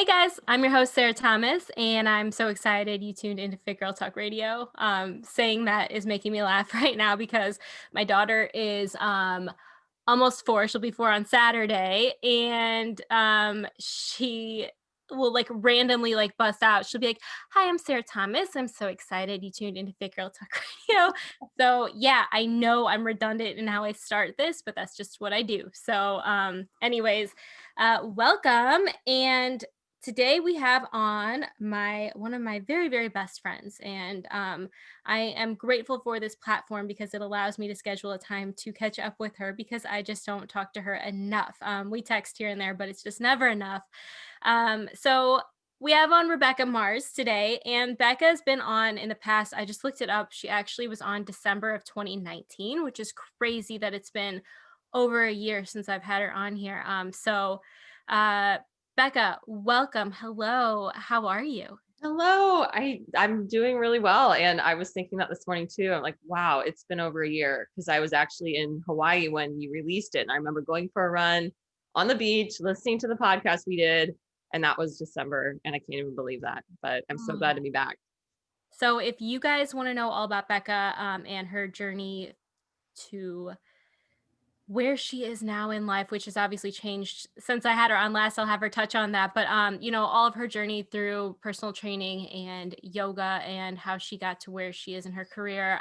Hey guys, I'm your host, Sarah Thomas, and I'm so excited you tuned into Fit Girl Talk Radio. Saying that is making me laugh right now because my daughter is almost 4. She'll be 4 on Saturday, and she will like randomly like bust out. She'll be like, "Hi, I'm Sarah Thomas. I'm so excited you tuned into Fit Girl Talk Radio." So yeah, I know I'm redundant in how I start this, but that's just what I do. So anyways, welcome. And today we have on my one of my very, very best friends. And I am grateful for this platform because it allows me to schedule a time to catch up with her because I just don't talk to her enough. We text here and there, but it's just never enough. So we have on Rebekka Mars today, and Becca has been on in the past. I just looked it up. She actually was on December of 2019, which is crazy that it's been over a year since I've had her on here. Uh, Becca, welcome. Hello. How are you? Hello. I'm doing really well. And I was thinking that this morning too. I'm like, wow, it's been over a year because I was actually in Hawaii when you released it. And I remember going for a run on the beach, listening to the podcast we did. And that was December. And I can't even believe that. But I'm so glad to be back. So if you guys want to know all about Becca and her journey to where she is now in life, which has obviously changed since I had her on last. I'll have her touch on that. But all of her journey through personal training and yoga and how she got to where she is in her career.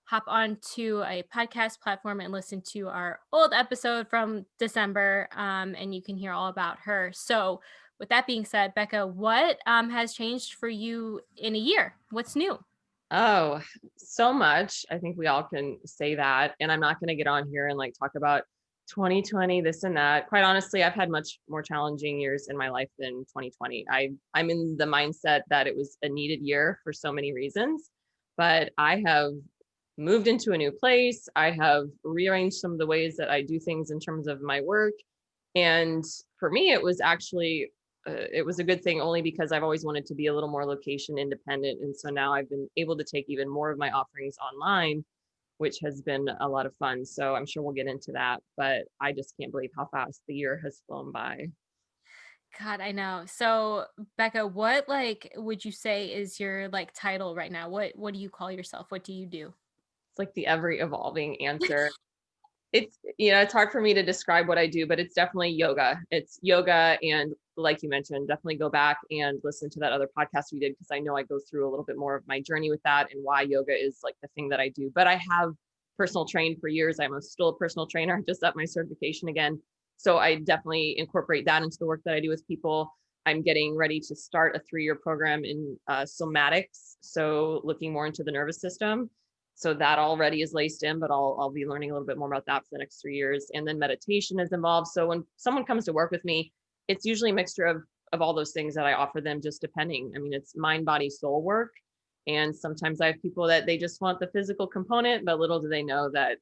Hop on to a podcast platform and listen to our old episode from December, and you can hear all about her. So with that being said, Becca, what has changed for you in a year? What's new? Oh, so much. I think we all can say that. And I'm not going to get on here and like talk about 2020, this and that. Quite honestly, I've had much more challenging years in my life than 2020. I'm in the mindset that it was a needed year for so many reasons, but I have moved into a new place. I have rearranged some of the ways that I do things in terms of my work. And for me, it was actually it was a good thing only because I've always wanted to be a little more location independent. And so now I've been able to take even more of my offerings online, which has been a lot of fun. So I'm sure we'll get into that, but I just can't believe how fast the year has flown by. God, I know. So, Becca, what like would you say is your like title right now? What do you call yourself? What do you do? It's like the ever evolving answer. It's hard for me to describe what I do, but it's definitely yoga. It's yoga. And like you mentioned, definitely go back and listen to that other podcast we did, because I know I go through a little bit more of my journey with that and why yoga is like the thing that I do. But I have personal trained for years. Still a personal trainer. I just upped my certification again. So I definitely incorporate that into the work that I do with people. I'm getting ready to start a 3-year program in somatics. So looking more into the nervous system. So that already is laced in, but I'll be learning a little bit more about that for the next 3 years. And then meditation is involved. So when someone comes to work with me, it's usually a mixture of all those things that I offer them, just depending. I mean, it's mind, body, soul work. And sometimes I have people that they just want the physical component, but little do they know that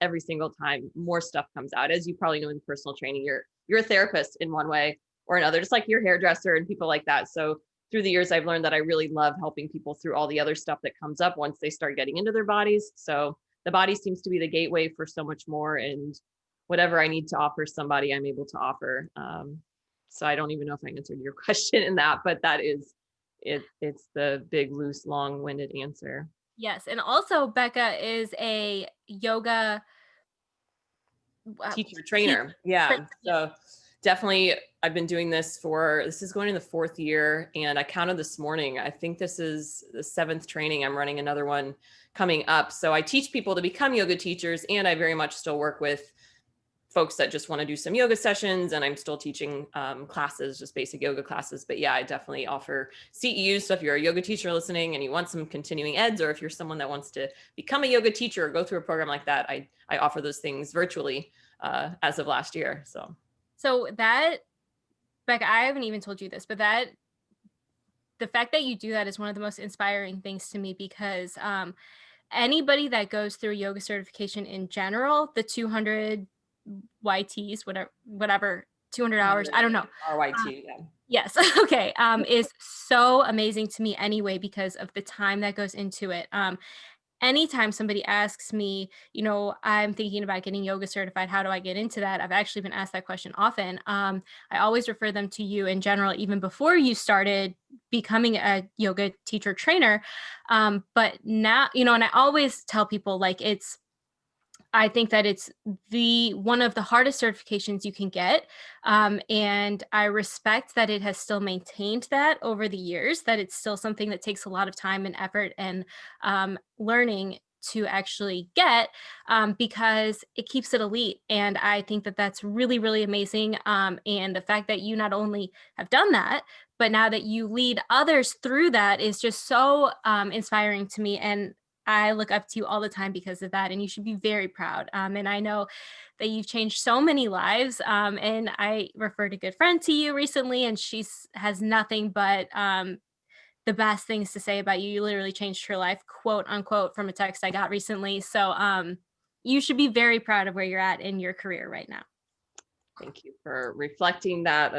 every single time more stuff comes out. As you probably know, in personal training, you're a therapist in one way or another, just like your hairdresser and people like that. So through the years, I've learned that I really love helping people through all the other stuff that comes up once they start getting into their bodies. So the body seems to be the gateway for so much more, and whatever I need to offer somebody, I'm able to offer. So I don't even know if I answered your question in that, but that is it. It's the big, loose, long-winded answer. Yes, and also Becca is a yoga Teacher teacher. trainer. Yeah. So definitely I've been doing this is going in the 4th year, and I counted this morning. I think this is the 7th training. I'm running another one coming up. So I teach people to become yoga teachers, and I very much still work with folks that just want to do some yoga sessions, and I'm still teaching classes, just basic yoga classes. But yeah, I definitely offer CEUs. So if you're a yoga teacher listening and you want some continuing eds, or if you're someone that wants to become a yoga teacher or go through a program like that, I offer those things virtually as of last year. So that, Becca, I haven't even told you this, but that the fact that you do that is one of the most inspiring things to me because anybody that goes through yoga certification in general, the 200 YTs, whatever 200 hours, I don't know. RYT, yeah. Yes. Okay. Is so amazing to me anyway because of the time that goes into it. anytime somebody asks me, I'm thinking about getting yoga certified, how do I get into that? I've actually been asked that question often. I always refer them to you in general, even before you started becoming a yoga teacher trainer. But now, and I always tell people like I think that it's the one of the hardest certifications you can get. And I respect that it has still maintained that over the years, that it's still something that takes a lot of time and effort and learning to actually get, because it keeps it elite. And I think that that's really, really amazing. And the fact that you not only have done that, but now that you lead others through that is just so inspiring to me. And I look up to you all the time because of that, and you should be very proud. And I know that you've changed so many lives. And I referred a good friend to you recently, and she has nothing but the best things to say about you. You literally changed her life, quote unquote, from a text I got recently. So you should be very proud of where you're at in your career right now. Thank you for reflecting that.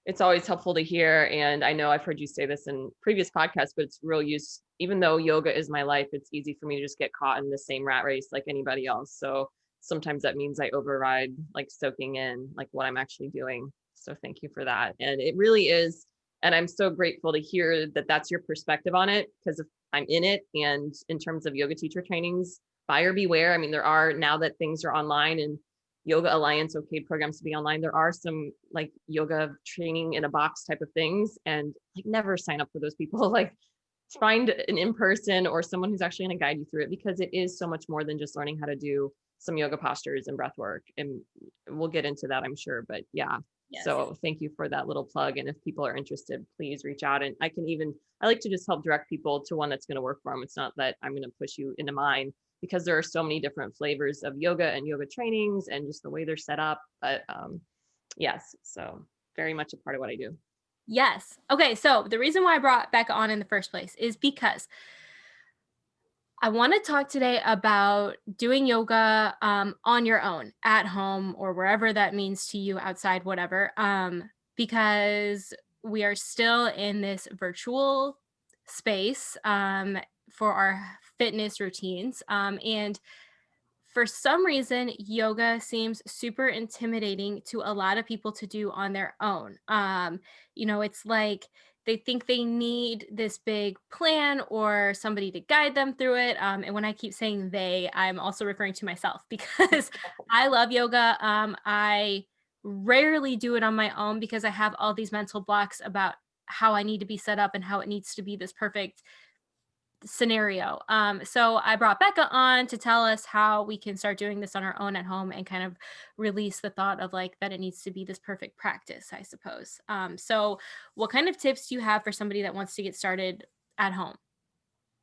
It's always helpful to hear. And I know I've heard you say this in previous podcasts, but it's real use. Even though yoga is my life, it's easy for me to just get caught in the same rat race like anybody else. So sometimes that means I override like soaking in like what I'm actually doing. So thank you for that. And it really is. And I'm so grateful to hear that that's your perspective on it, because if I'm in it, and in terms of yoga teacher trainings, buyer beware. I mean, there are, now that things are online and Yoga Alliance okayed programs to be online, there are some like yoga training in a box type of things, and like never sign up for those people. Like find an in-person or someone who's actually going to guide you through it, because it is so much more than just learning how to do some yoga postures and breath work. And we'll get into that, I'm sure. But yeah. Yes. So thank you for that little plug. And if people are interested, please reach out. And I like to just help direct people to one that's going to work for them. It's not that I'm going to push you into mine, because there are so many different flavors of yoga and yoga trainings and just the way they're set up. But yes, so very much a part of what I do. Yes. Okay. So the reason why I brought Becca on in the first place is because I want to talk today about doing yoga on your own at home or wherever that means to you, outside, whatever, because we are still in this virtual space for our fitness routines. And for some reason, yoga seems super intimidating to a lot of people to do on their own. It's like they think they need this big plan or somebody to guide them through it. And when I keep saying they, I'm also referring to myself because I love yoga. I rarely do it on my own because I have all these mental blocks about how I need to be set up and how it needs to be this perfect scenario. So I brought Becca on to tell us how we can start doing this on our own at home and kind of release the thought of like that it needs to be this perfect practice, I suppose. So what kind of tips do you have for somebody that wants to get started at home?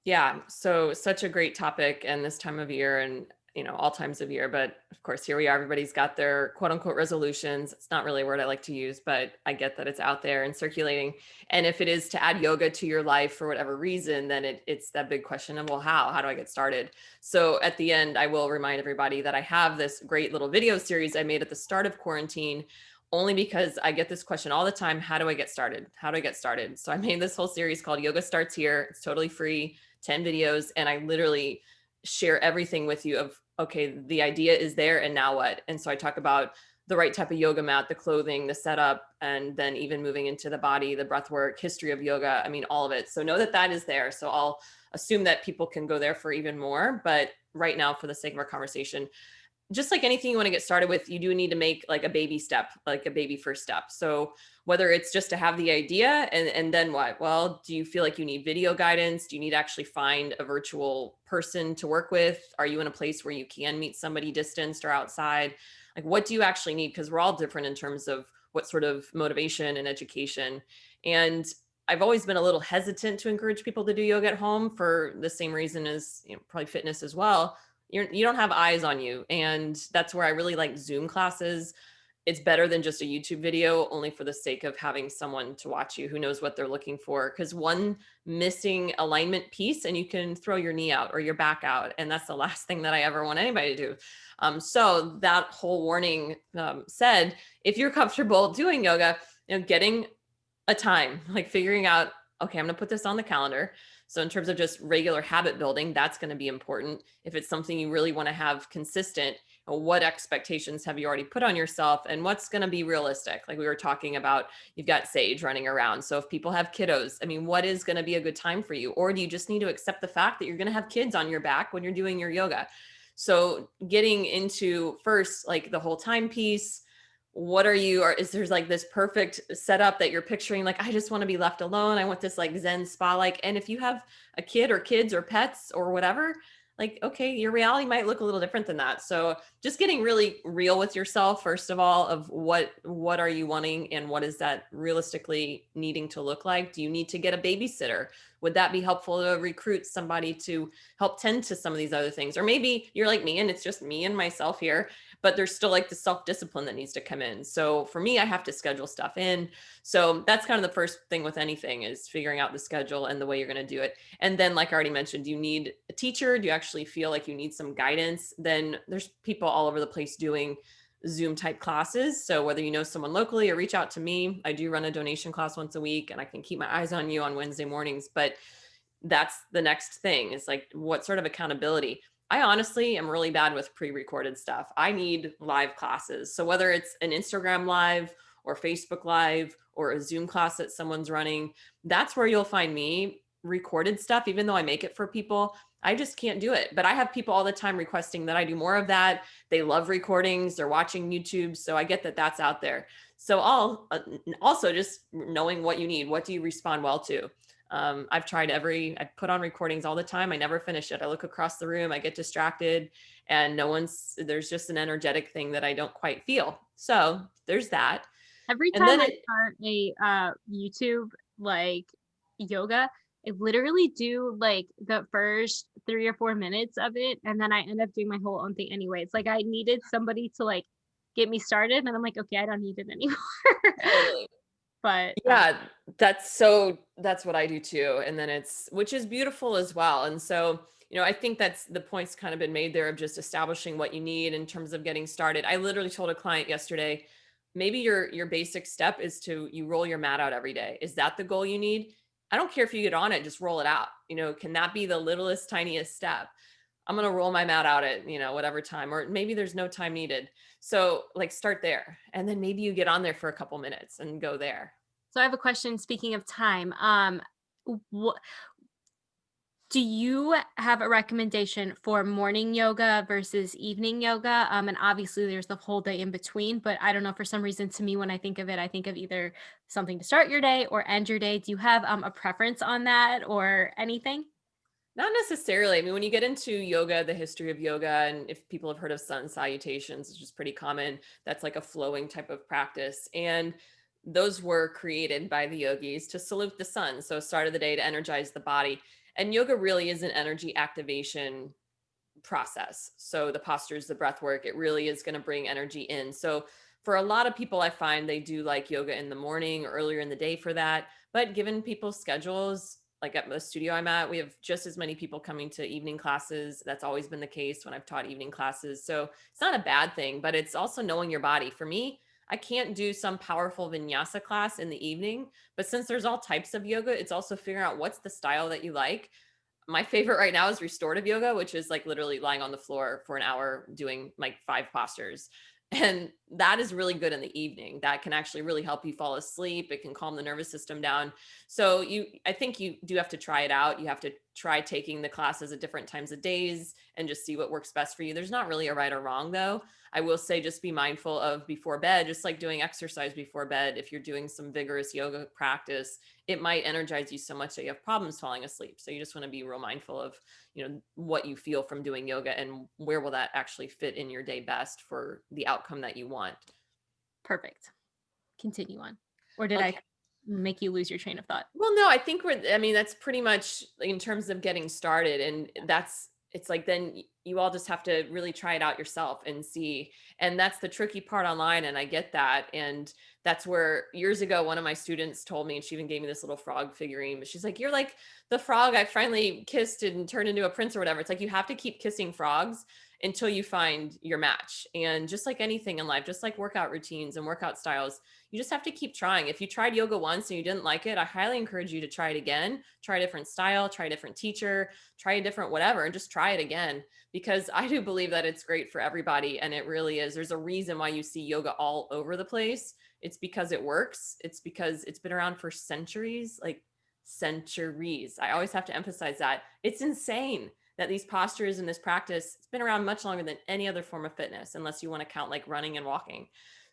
Yeah, so such a great topic, and this time of year, and all times of year. But of course, here we are. Everybody's got their quote unquote resolutions. It's not really a word I like to use, but I get that it's out there and circulating. And if it is to add yoga to your life for whatever reason, then it's that big question of, well, how do I get started? So at the end, I will remind everybody that I have this great little video series I made at the start of quarantine, only because I get this question all the time. How do I get started? How do I get started? So I made this whole series called Yoga Starts Here. It's totally free, 10 videos. And I literally share everything with you of, okay, the idea is there, and now what? And so I talk about the right type of yoga mat, the clothing, the setup, and then even moving into the body, the breath work, history of yoga. I mean, all of it. So know that that is there. So I'll assume that people can go there for even more. But right now, for the sake of our conversation, just like anything you want to get started with, you do need to make like a baby step, like a baby first step. So whether it's just to have the idea, and then what? Well, do you feel like you need video guidance? Do you need to actually find a virtual person to work with? Are you in a place where you can meet somebody distanced or outside? Like, what do you actually need? Because we're all different in terms of what sort of motivation and education. And I've always been a little hesitant to encourage people to do yoga at home for the same reason as probably fitness as well. You don't have eyes on you. And that's where I really like Zoom classes. It's better than just a YouTube video, only for the sake of having someone to watch you who knows what they're looking for. Because one missing alignment piece and you can throw your knee out or your back out. And that's the last thing that I ever want anybody to do. So that whole warning said, if you're comfortable doing yoga, getting a time, like figuring out, okay, I'm going to put this on the calendar. So in terms of just regular habit building, that's going to be important. If it's something you really want to have consistent, what expectations have you already put on yourself and what's going to be realistic? Like we were talking about, you've got Sage running around. So if people have kiddos, I mean, what is going to be a good time for you? Or do you just need to accept the fact that you're going to have kids on your back when you're doing your yoga? So getting into first, like the whole time piece, what are you, or is there's like this perfect setup that you're picturing, like I just want to be left alone, I want this like zen spa like, and if you have a kid or kids or pets or whatever, like okay, your reality might look a little different than that. So just getting really real with yourself first of all, of what are you wanting and what is that realistically needing to look like. Do you need to get a babysitter? Would that be helpful to recruit somebody to help tend to some of these other things? Or maybe you're like me and it's just me and myself here, but there's still like the self-discipline that needs to come in. So for me, I have to schedule stuff in. So that's kind of the first thing with anything, is figuring out the schedule and the way you're going to do it. And then, like I already mentioned, do you need a teacher? Do you actually feel like you need some guidance? Then there's people all over the place doing Zoom type classes. So whether you know someone locally or reach out to me, I do run a donation class once a week and I can keep my eyes on you on Wednesday mornings. But that's the next thing, is like, what sort of accountability? I honestly am really bad with pre-recorded stuff. I need live classes. So whether it's an Instagram live or Facebook live or a Zoom class that someone's running, that's where you'll find me. Recorded stuff, even though I make it for people, I just can't do it. But I have people all the time requesting that I do more of that. They love recordings, they're watching YouTube. So I get that that's out there. So I'll also just knowing what you need. What do you respond well to? I put on recordings all the time. I never finish it. I look across the room, I get distracted, and there's just an energetic thing that I don't quite feel. So there's that. Every And time then I it, start a YouTube like yoga, I literally do like the first 3 or 4 minutes of it, and then I end up doing my whole own thing anyway. It's like I needed somebody to like get me started, and I'm like, okay, I don't need it anymore. totally. But Yeah, that's what I do too. And then which is beautiful as well. And so, I think that's the point's kind of been made there of just establishing what you need in terms of getting started. I literally told a client yesterday, maybe your basic step is you roll your mat out every day. Is that the goal you need? I don't care if you get on it, just roll it out. Can that be the littlest, tiniest step? I'm going to roll my mat out at, whatever time, or maybe there's no time needed. So like start there. And then maybe you get on there for a couple minutes and go there. so I have a question. Speaking of time, what do you have a recommendation for morning yoga versus evening yoga? And obviously there's the whole day in between, but I don't know, for some reason to me, when I think of it, I think of either something to start your day or end your day. Do you have a preference on that or anything? Not necessarily. I mean, when you get into yoga, the history of yoga, and if people have heard of sun salutations, which is pretty common, that's like a flowing type of practice. And those were created by the yogis to salute the sun. So start of the day to energize the body. And yoga really is an energy activation process. So the postures, the breath work, it really is going to bring energy in. So for a lot of people, I find they do like yoga in the morning or earlier in the day for that. But given people's schedules, like at the studio I'm at, we have just as many people coming to evening classes. That's always been the case when I've taught evening classes. So it's not a bad thing, but it's also knowing your body. For me, I can't do some powerful vinyasa class in the evening, but since there's all types of yoga, it's also figuring out what's the style that you like. My favorite right now is restorative yoga, which is like literally lying on the floor for an hour doing like 5 postures. And that is really good in the evening. That can actually really help you fall asleep. It can calm the nervous system down. So I think you do have to try it out. You have to try taking the classes at different times of days and just see what works best for you. There's not really a right or wrong though. I will say just be mindful of before bed, just like doing exercise before bed. If you're doing some vigorous yoga practice, it might energize you so much that you have problems falling asleep. So you just want to be real mindful of, what you feel from doing yoga and where will that actually fit in your day best for the outcome that you want. Perfect. Continue on. Or did I Okay. make you lose your train of thought? Well, no, I think that's pretty much in terms of getting started. And it's like, then you all just have to really try it out yourself and see. And that's the tricky part online. And I get that. And that's where years ago, one of my students told me, and she even gave me this little frog figurine, but she's like, you're like the frog I finally kissed and turned into a prince or whatever. It's like, you have to keep kissing frogs until you find your match. And just like anything in life, just like workout routines and workout styles, you just have to keep trying. If you tried yoga once and you didn't like it, I highly encourage you to try it again, try a different style, try a different teacher, try a different whatever, and just try it again, because I do believe that it's great for everybody. And it really is. There's a reason why you see yoga all over the place. It's because it works. It's because it's been around for centuries, like centuries. I always have to emphasize that. It's insane that these postures and this practice, it's been around much longer than any other form of fitness, unless you want to count like running and walking.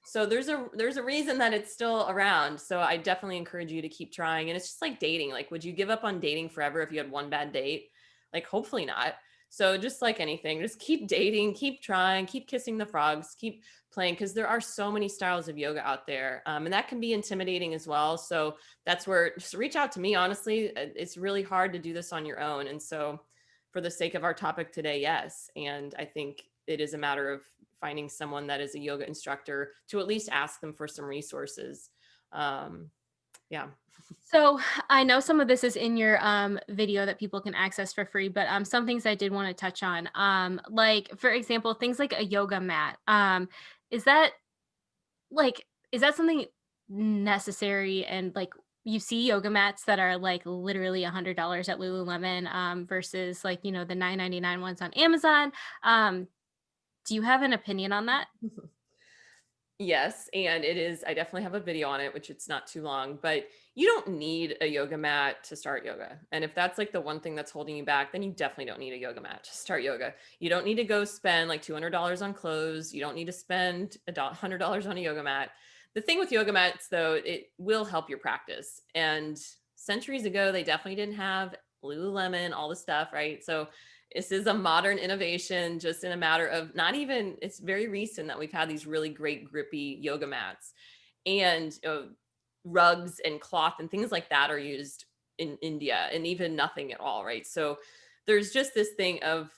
So there's a reason that it's still around. So I definitely encourage you to keep trying. And it's just like dating. Like, would you give up on dating forever if you had one bad date? Like, hopefully not. So just like anything, just keep dating, keep trying, keep kissing the frogs, keep playing, because there are so many styles of yoga out there. And that can be intimidating as well. So that's where, just reach out to me. Honestly, it's really hard to do this on your own. And so for the sake of our topic today, yes. And I think it is a matter of finding someone that is a yoga instructor to at least ask them for some resources. Yeah. So I know some of this is in your video that people can access for free, but some things I did want to touch on. Like for example, things like a yoga mat. Is that like is that something necessary? And like you see yoga mats that are like literally $100 at Lululemon versus like, you know, the 9.99 ones on Amazon. Um, do you have an opinion on that? Yes, and it is, I definitely have a video on it, which it's not too long, but you don't need a yoga mat to start yoga. And if that's like the one thing that's holding you back, then you definitely don't need a yoga mat to start yoga. You don't need to go spend like $200 on clothes. You don't need to spend $100 on a yoga mat. The thing with yoga mats though, it will help your practice. And centuries ago, they definitely didn't have Lululemon, all the stuff, right? So this is a modern innovation, just in a matter of not even, it's very recent that we've had these really great grippy yoga mats, and rugs and cloth and things like that are used in India, and even nothing at all, right? So there's just this thing of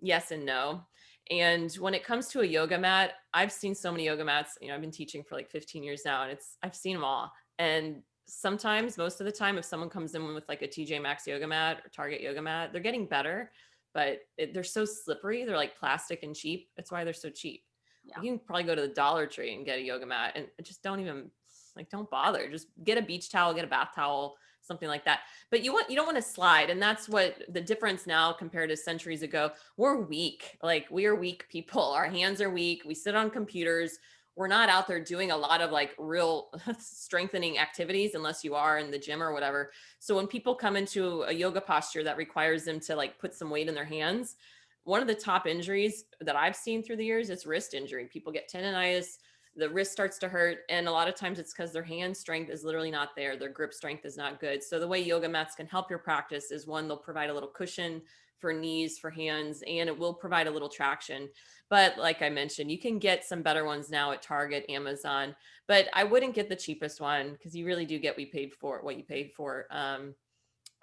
yes and no. And when it comes to a yoga mat, I've seen so many yoga mats, I've been teaching for like 15 years now, and I've seen them all. And sometimes, most of the time, if someone comes in with like a TJ Maxx yoga mat or Target yoga mat, they're getting better, but they're so slippery. They're like plastic and cheap. That's why they're so cheap. Yeah. You can probably go to the Dollar Tree and get a yoga mat, and just don't even, like, don't bother. Just get a beach towel, get a bath towel, something like that. But you don't want to slide. And that's what the difference now compared to centuries ago. We're weak. Like, we are weak people. Our hands are weak. We sit on computers. We're not out there doing a lot of like real strengthening activities unless you are in the gym or whatever. So when people come into a yoga posture that requires them to like put some weight in their hands, one of the top injuries that I've seen through the years is wrist injury. People get tendonitis, the wrist starts to hurt, and a lot of times it's because their hand strength is literally not there. Their grip strength is not good. So the way yoga mats can help your practice is, one, they'll provide a little cushion for knees, for hands, and it will provide a little traction. But like I mentioned, you can get some better ones now at Target, Amazon, but I wouldn't get the cheapest one, because you really do get what you paid for.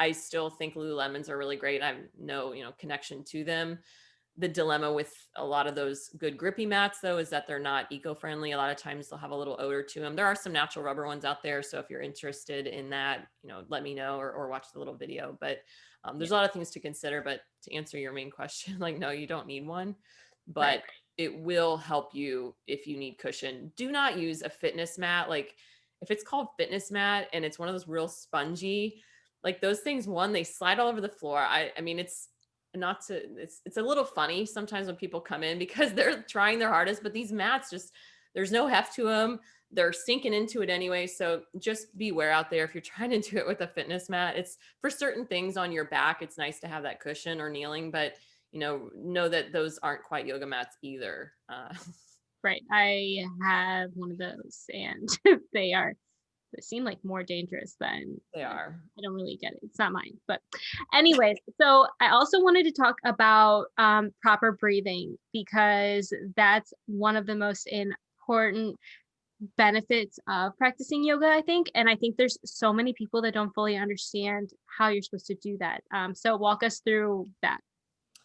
I still think Lululemons are really great. I have no, connection to them. The dilemma with a lot of those good grippy mats though is that they're not eco-friendly. A lot of times they'll have a little odor to them. There are some natural rubber ones out there, so if you're interested in that, let me know, or watch the little video. But there's Yeah. a lot of things to consider. But to answer your main question, like, no, you don't need one, Right. but it will help you if you need cushion. Do not use a fitness mat. Like, if it's called fitness mat and it's one of those real spongy, like those things, one, they slide all over the floor. I mean, it's not to, it's a little funny sometimes when people come in because they're trying their hardest, but these mats just, there's no heft to them. They're sinking into it anyway. So just beware out there if you're trying to do it with a fitness mat. It's for certain things on your back, it's nice to have that cushion or kneeling, but know that those aren't quite yoga mats either. Right. I have one of those, and they seem like more dangerous than They are. I don't really get it. It's not mine. But anyways, so I also wanted to talk about proper breathing, because that's one of the most important benefits of practicing yoga, I think. And I think there's so many people that don't fully understand how you're supposed to do that. So walk us through that.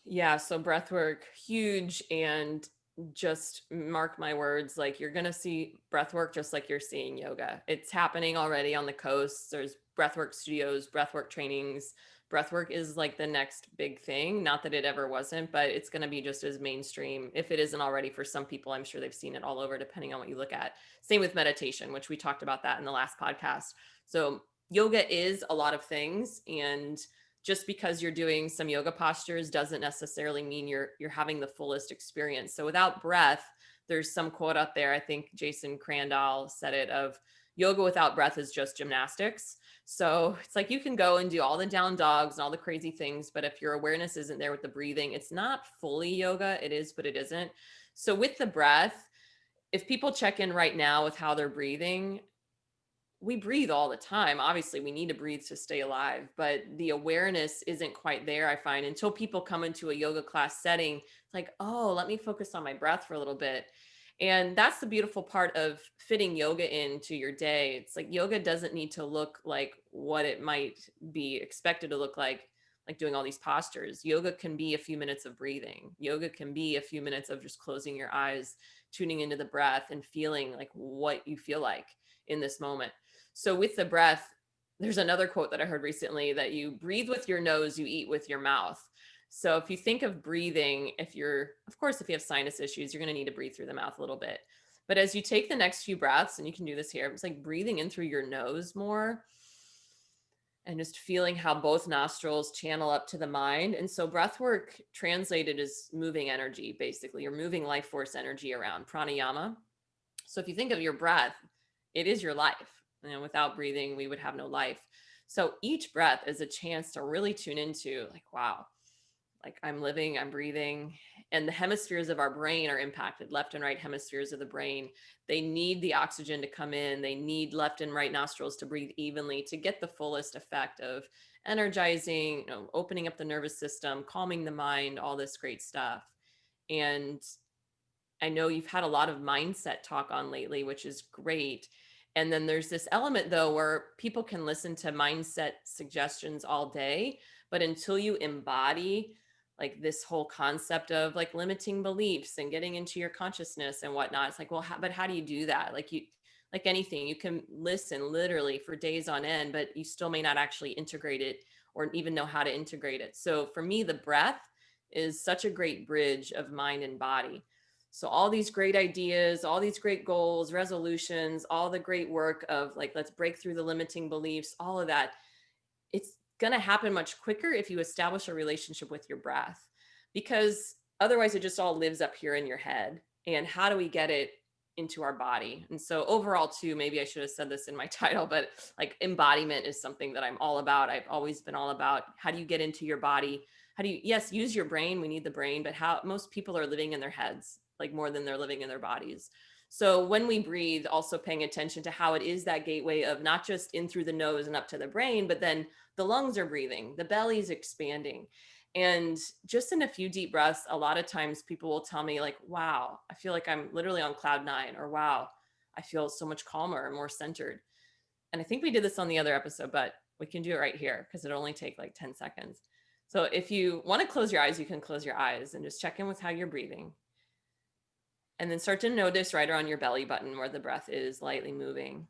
Yeah, so breath work, huge. And just mark my words, like you're going to see breath work just like you're seeing yoga. It's happening already on the coast. There's breathwork studios, breathwork trainings. Breathwork is like the next big thing. Not that it ever wasn't, but it's going to be just as mainstream if it isn't already for some people. I'm sure they've seen it all over, depending on what you look at. Same with meditation, which we talked about that in the last podcast. So yoga is a lot of things, and just because you're doing some yoga postures doesn't necessarily mean you're having the fullest experience. So without breath, there's some quote out there, I think Jason Crandall said it, of yoga without breath is just gymnastics. So it's like you can go and do all the down dogs and all the crazy things, but if your awareness isn't there with the breathing, it's not fully yoga. It is, but it isn't. So with the breath, if people check in right now with how they're breathing, we breathe all the time. Obviously, we need to breathe to stay alive, but the awareness isn't quite there, I find, until people come into a yoga class setting. It's like, oh, let me focus on my breath for a little bit. And that's the beautiful part of fitting yoga into your day. It's like yoga doesn't need to look like what it might be expected to look like doing all these postures. Yoga can be a few minutes of breathing. Yoga can be a few minutes of just closing your eyes, tuning into the breath and feeling like what you feel like in this moment. So with the breath, there's another quote that I heard recently, that you breathe with your nose, you eat with your mouth. So if you think of breathing, if you're, of course, if you have sinus issues, you're going to need to breathe through the mouth a little bit. But as you take the next few breaths, and you can do this here, it's like breathing in through your nose more and just feeling how both nostrils channel up to the mind. And so breath work translated is moving energy, basically. You're moving life force energy around, pranayama. So if you think of your breath, it is your life. Without breathing, we would have no life. So each breath is a chance to really tune into, like, wow, like I'm living, I'm breathing. And the hemispheres of our brain are impacted, left and right hemispheres of the brain. They need the oxygen to come in. They need left and right nostrils to breathe evenly to get the fullest effect of energizing, opening up the nervous system, calming the mind, all this great stuff. And I know you've had a lot of mindset talk on lately, which is great. And then there's this element, though, where people can listen to mindset suggestions all day, but until you embody like this whole concept of like limiting beliefs and getting into your consciousness and whatnot, it's like, well, but how do you do that? Like anything, you can listen literally for days on end, but you still may not actually integrate it or even know how to integrate it. So for me, the breath is such a great bridge of mind and body. So all these great ideas, all these great goals, resolutions, all the great work of like, let's break through the limiting beliefs, all of that, it's going to happen much quicker if you establish a relationship with your breath, because otherwise it just all lives up here in your head. And how do we get it into our body? And so overall too, maybe I should have said this in my title, but like embodiment is something that I'm all about. I've always been all about, how do you get into your body? How do you, yes, use your brain, we need the brain, but how most people are living in their heads, like more than they're living in their bodies. So when we breathe, also paying attention to how it is that gateway of not just in through the nose and up to the brain, but then the lungs are breathing, the belly's expanding. And just in a few deep breaths, a lot of times people will tell me like, wow, I feel like I'm literally on cloud nine, or wow, I feel so much calmer and more centered. And I think we did this on the other episode, but we can do it right here because it'll only take like 10 seconds. So if you want to close your eyes, you can close your eyes and just check in with how you're breathing. And then start to notice right around your belly button where the breath is lightly moving.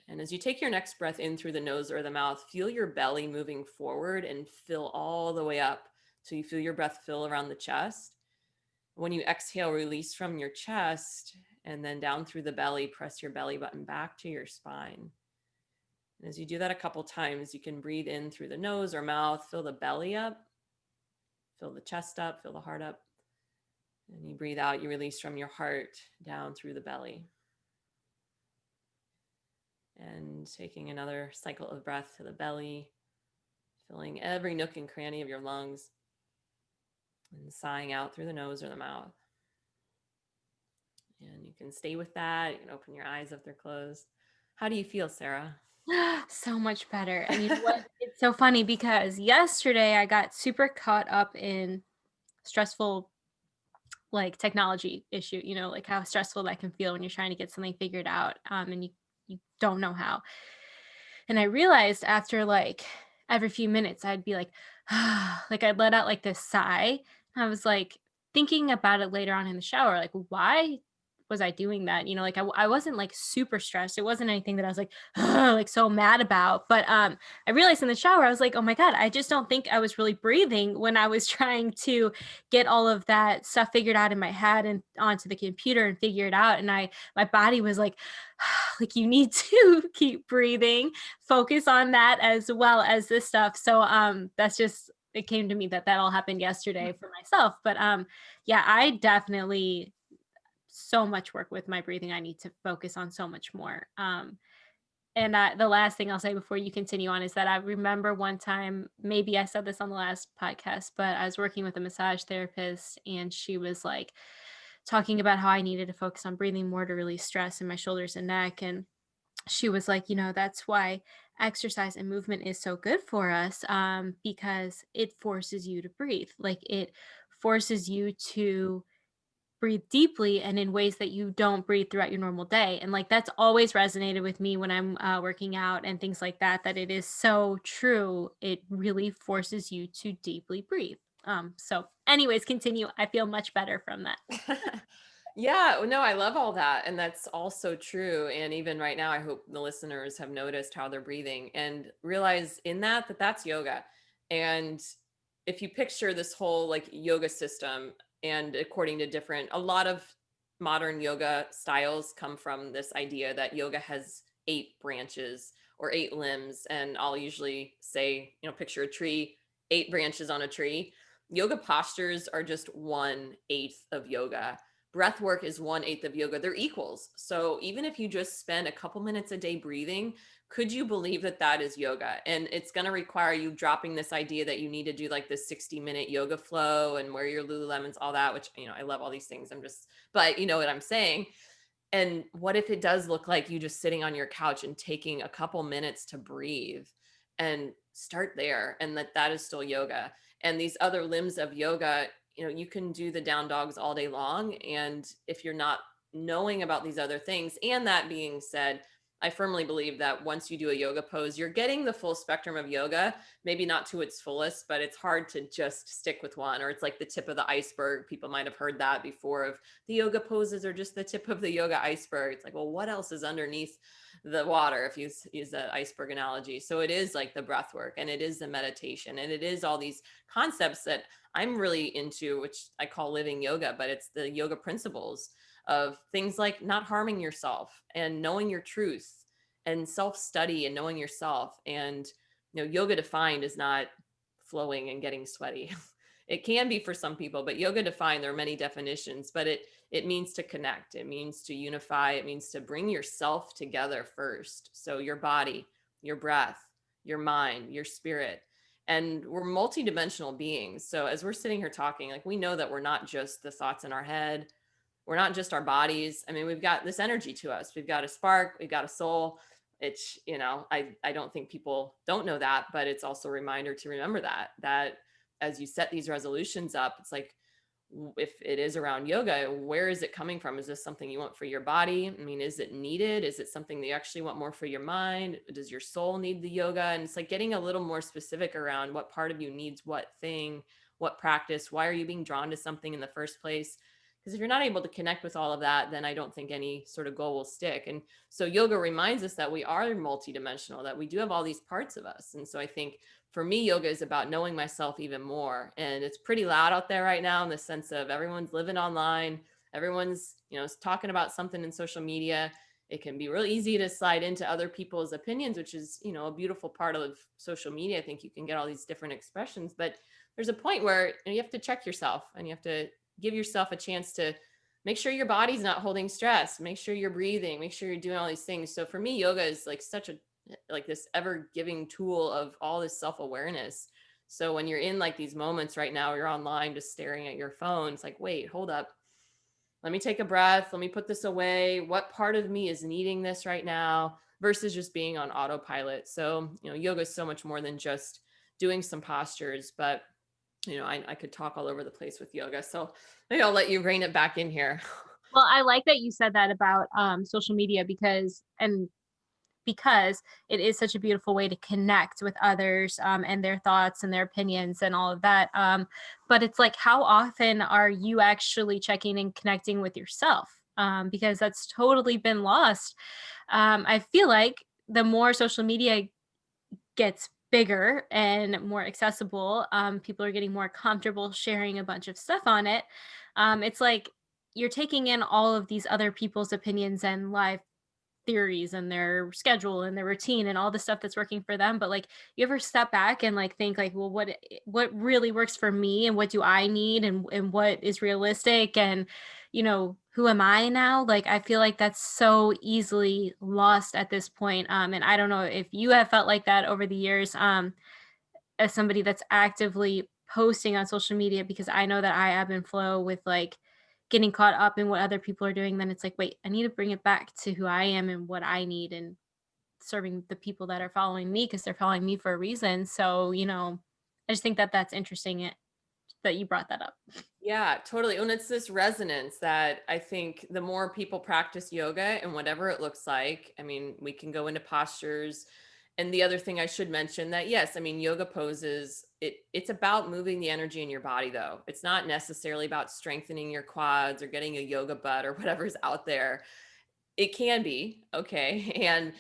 And as you take your next breath in through the nose or the mouth, feel your belly moving forward and fill all the way up. So you feel your breath fill around the chest. When you exhale, release from your chest, and then down through the belly, press your belly button back to your spine. And as you do that a couple times, you can breathe in through the nose or mouth, fill the belly up, fill the chest up, fill the heart up. And you breathe out, you release from your heart down through the belly. And taking another cycle of breath to the belly, filling every nook and cranny of your lungs, and sighing out through the nose or the mouth. And you can stay with that. You can open your eyes if they're closed. How do you feel, Sarah? So much better. And you know what? It's so funny because yesterday I got super caught up in stressful like technology issue, like how stressful that can feel when you're trying to get something figured out, and you don't know how. And I realized after like every few minutes I'd be like, like I let out like this sigh. I was like thinking about it later on in the shower, like, why was I doing that? You know, like I wasn't like super stressed. It wasn't anything that I was like, like so mad about. But I realized in the shower, I was like, oh my God, I just don't think I was really breathing when I was trying to get all of that stuff figured out in my head and onto the computer and figure it out. And my body was like, you need to keep breathing, focus on that as well as this stuff. So that's just, it came to me that that all happened yesterday for myself. But yeah, I definitely so much work with my breathing. I need to focus on so much more. And the last thing I'll say before you continue on is that I remember one time, maybe I said this on the last podcast, but I was working with a massage therapist and she was like talking about how I needed to focus on breathing more to release stress in my shoulders and neck. And she was like, that's why exercise and movement is so good for us, because it forces you to breathe. Like it forces you to breathe deeply and in ways that you don't breathe throughout your normal day. And like that's always resonated with me when I'm working out and things like that, that it is so true. It really forces you to deeply breathe. So, anyways, continue. I feel much better from that. Yeah, no, I love all that. And that's also true. And even right now, I hope the listeners have noticed how they're breathing and realize in that that's yoga. And if you picture this whole like yoga system, and according to a lot of modern yoga styles come from this idea that yoga has 8 branches or 8 limbs. And I'll usually say, picture a tree, 8 branches on a tree. Yoga postures are just 1/8 of yoga. Breath work is 1/8 of yoga. They're equals. So even if you just spend a couple minutes a day breathing, could you believe that that is yoga? And it's going to require you dropping this idea that you need to do like this 60-minute yoga flow and wear your Lululemons, all that, which, I love all these things. But you know what I'm saying? And what if it does look like you just sitting on your couch and taking a couple minutes to breathe and start there, and that is still yoga. And these other limbs of yoga, you can do the down dogs all day long. And if you're not knowing about these other things, and that being said, I firmly believe that once you do a yoga pose, you're getting the full spectrum of yoga, maybe not to its fullest, but it's hard to just stick with one, or it's like the tip of the iceberg. People might have heard that before, of the yoga poses are just the tip of the yoga iceberg. It's like, well, what else is underneath the water, if you use the iceberg analogy? So it is like the breath work, and it is the meditation, and it is all these concepts that I'm really into, which I call living yoga, but it's the yoga principles of things like not harming yourself and knowing your truth and self-study and knowing yourself. And yoga defined is not flowing and getting sweaty. It can be for some people, but yoga defined, there are many definitions, but it means to connect, it means to unify, it means to bring yourself together first. So your body, your breath, your mind, your spirit. And we're multidimensional beings. So as we're sitting here talking, like, we know that we're not just the thoughts in our head, we're not just our bodies. I mean, we've got this energy to us. We've got a spark, we've got a soul. It's, I don't think people don't know that, but it's also a reminder to remember that as you set these resolutions up, it's like, if it is around yoga, where is it coming from? Is this something you want for your body? I mean, is it needed? Is it something that you actually want more for your mind? Does your soul need the yoga? And it's like getting a little more specific around what part of you needs what thing, what practice, why are you being drawn to something in the first place? Because if you're not able to connect with all of that, then I don't think any sort of goal will stick. And so yoga reminds us that we are multidimensional, that we do have all these parts of us. And so I think for me, yoga is about knowing myself even more. And it's pretty loud out there right now, in the sense of everyone's living online. Everyone's, talking about something in social media. It can be really easy to slide into other people's opinions, which is, a beautiful part of social media. I think you can get all these different expressions, but there's a point where you have to check yourself, and you have to give yourself a chance to make sure your body's not holding stress, make sure you're breathing, make sure you're doing all these things. So for me, yoga is like such a, like this ever giving tool of all this self-awareness. So when you're in like these moments right now, you're online just staring at your phone, it's like, wait, hold up. Let me take a breath. Let me put this away. What part of me is needing this right now, versus just being on autopilot? So, yoga is so much more than just doing some postures, but I could talk all over the place with yoga. So maybe I'll let you rein it back in here. Well, I like that you said that about social media because, and because it is such a beautiful way to connect with others, and their thoughts and their opinions and all of that. But it's like, how often are you actually checking and connecting with yourself? Because that's totally been lost. I feel like the more social media gets bigger and more accessible, people are getting more comfortable sharing a bunch of stuff on it. It's like you're taking in all of these other people's opinions and life theories and their schedule and their routine and all the stuff that's working for them, but like, you ever step back and like think like, well, what really works for me, and what do I need, and what is realistic, and who am I now? Like, I feel like that's so easily lost at this point. And I don't know if you have felt like that over the years, as somebody that's actively posting on social media, because I know that I ebb and flow with like getting caught up in what other people are doing. Then it's like, wait, I need to bring it back to who I am and what I need, and serving the people that are following me because they're following me for a reason. So, I just think that that's interesting that you brought that up. Yeah, totally. And it's this resonance that I think the more people practice yoga and whatever it looks like, I mean, we can go into postures. And the other thing I should mention that yes, I mean, yoga poses, it's about moving the energy in your body though. It's not necessarily about strengthening your quads or getting a yoga butt or whatever's out there. It can be, okay. And,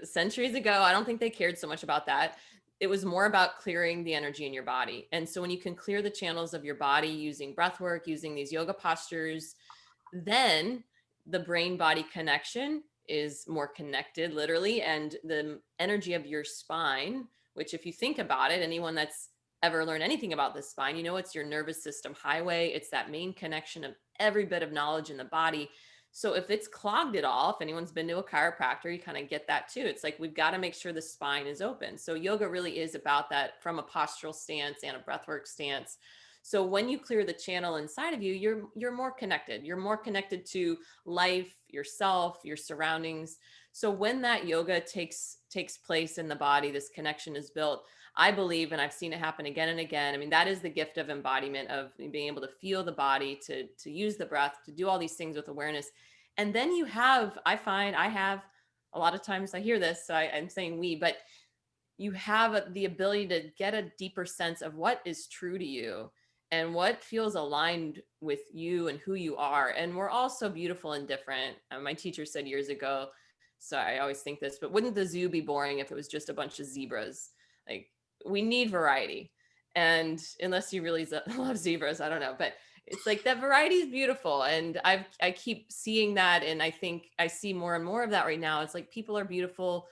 centuries ago, I don't think they cared so much about that. It was more about clearing the energy in your body. And so when you can clear the channels of your body using breath work, using these yoga postures, then the brain body connection is more connected, literally. And the energy of your spine, which, if you think about it, anyone that's ever learned anything about the spine, it's your nervous system highway. It's that main connection of every bit of knowledge in the body. So if it's clogged at all, if anyone's been to a chiropractor, you kind of get that too. It's like, we've got to make sure the spine is open. So yoga really is about that from a postural stance and a breathwork stance. So when you clear the channel inside of you, you're more connected. You're more connected to life, yourself, your surroundings. So when that yoga takes place in the body, this connection is built. I believe, and I've seen it happen again and again. I mean, that is the gift of embodiment, of being able to feel the body, to use the breath, to do all these things with awareness. And then I find I have a lot of times I hear this, so I'm saying we, but you have the ability to get a deeper sense of what is true to you and what feels aligned with you and who you are. And we're all so beautiful and different. My teacher said years ago, so I always think this, but wouldn't the zoo be boring if it was just a bunch of zebras? Like, we need variety. And unless you really love zebras, I don't know, but it's like that variety is beautiful. And I keep seeing that. And I think I see more and more of that right now. It's like, people are beautiful.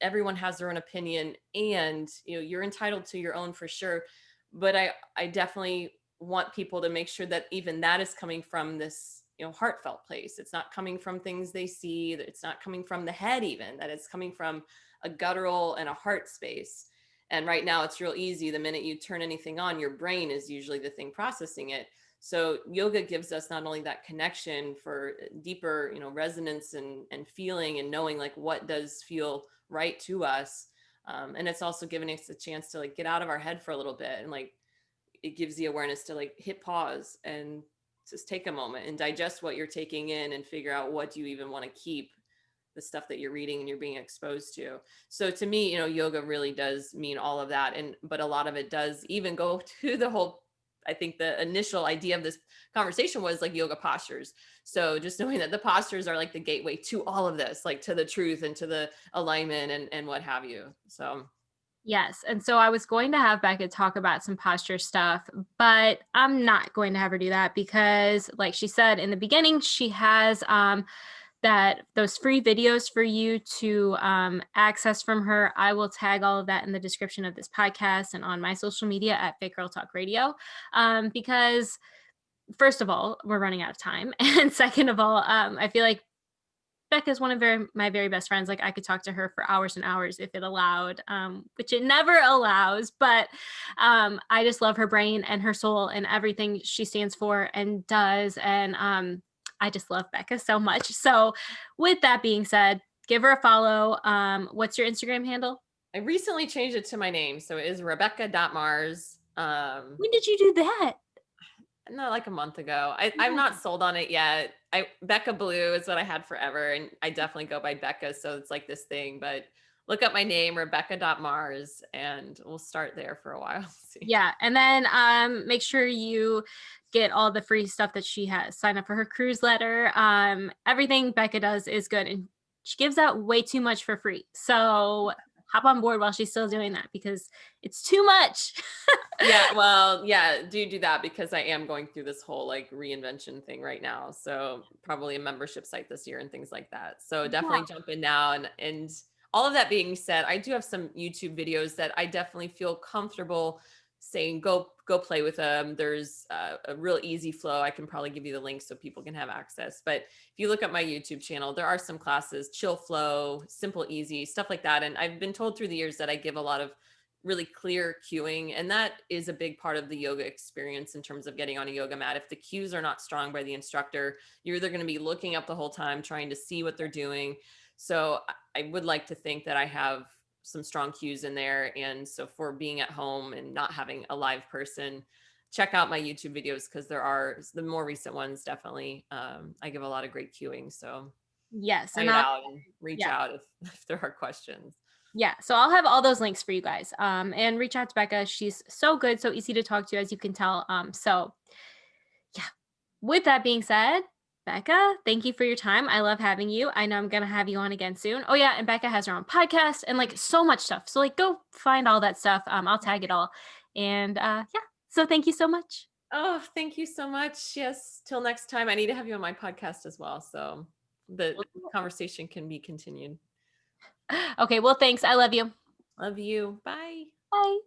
Everyone has their own opinion, and, you're entitled to your own for sure. But I definitely want people to make sure that even that is coming from this, heartfelt place. It's not coming from things they see, that it's not coming from the head, even that it's coming from a guttural and a heart space. And right now it's real easy. The minute you turn anything on, your brain is usually the thing processing it. So yoga gives us not only that connection for deeper, resonance and feeling and knowing like what does feel right to us. And it's also giving us a chance to like get out of our head for a little bit, and like, it gives the awareness to like hit pause and just take a moment and digest what you're taking in and figure out what do you even want to keep, the stuff that you're reading and you're being exposed to. So to me, yoga really does mean all of that. But a lot of it does even go to the whole, I think the initial idea of this conversation was like yoga postures. So just knowing that the postures are like the gateway to all of this, like to the truth and to the alignment and what have you. So Yes. And so I was going to have Becca talk about some posture stuff, but I'm not going to have her do that because, like she said in the beginning, she has that those free videos for you to access from her. I will tag all of that in the description of this podcast and on my social media at Fit Girl Talk Radio, because first of all, we're running out of time, and second of all, I feel like Becca's one of my very best friends. Like, I could talk to her for hours and hours if it allowed, which it never allows. But I just love her brain and her soul and everything she stands for and does. And I just love Becca so much. So with that being said, give her a follow. What's your Instagram handle? I recently changed it to my name. So it is Rebekka.Mars. When did you do that? Not like a month ago. I'm Yeah. not sold on it yet. Becca Blue is what I had forever, and I definitely go by Becca, so it's like this thing. But look up my name, Rebekka.Mars, and we'll start there for a while. See. Yeah, and then make sure you get all the free stuff that she has. Sign up for her cruise letter. Everything Becca does is good, and she gives out way too much for free. So hop on board while she's still doing that because it's too much. Yeah, well, yeah, do that because I am going through this whole like reinvention thing right now. So probably a membership site this year and things like that. So Yeah. definitely jump in now. And all of that being said, I do have some YouTube videos that I definitely feel comfortable saying go play with them. There's a real easy flow. I can probably give you the link so people can have access. But if you look at my YouTube channel, there are some classes, chill flow, simple, easy, stuff like that. And I've been told through the years that I give a lot of really clear cueing. And that is a big part of the yoga experience in terms of getting on a yoga mat. If the cues are not strong by the instructor, you're either going to be looking up the whole time, trying to see what they're doing. So I would like to think that I have some strong cues in there. And so for being at home and not having a live person, check out my YouTube videos because there are the more recent ones. Definitely. I give a lot of great cueing. So Yes, try and it I'll out and reach yeah. out if there are questions. Yeah, so I'll have all those links for you guys. And reach out to Becca. She's so good, so easy to talk to, as you can tell. So yeah. With that being said, Becca, thank you for your time. I love having you. I know I'm gonna have you on again soon. Oh yeah, and Becca has her own podcast and like so much stuff. So like go find all that stuff. I'll tag it all. And yeah. So thank you so much. Oh, thank you so much. Yes. Till next time. I need to have you on my podcast as well. So the conversation can be continued. Okay, well, thanks. I love you. Love you. Bye. Bye.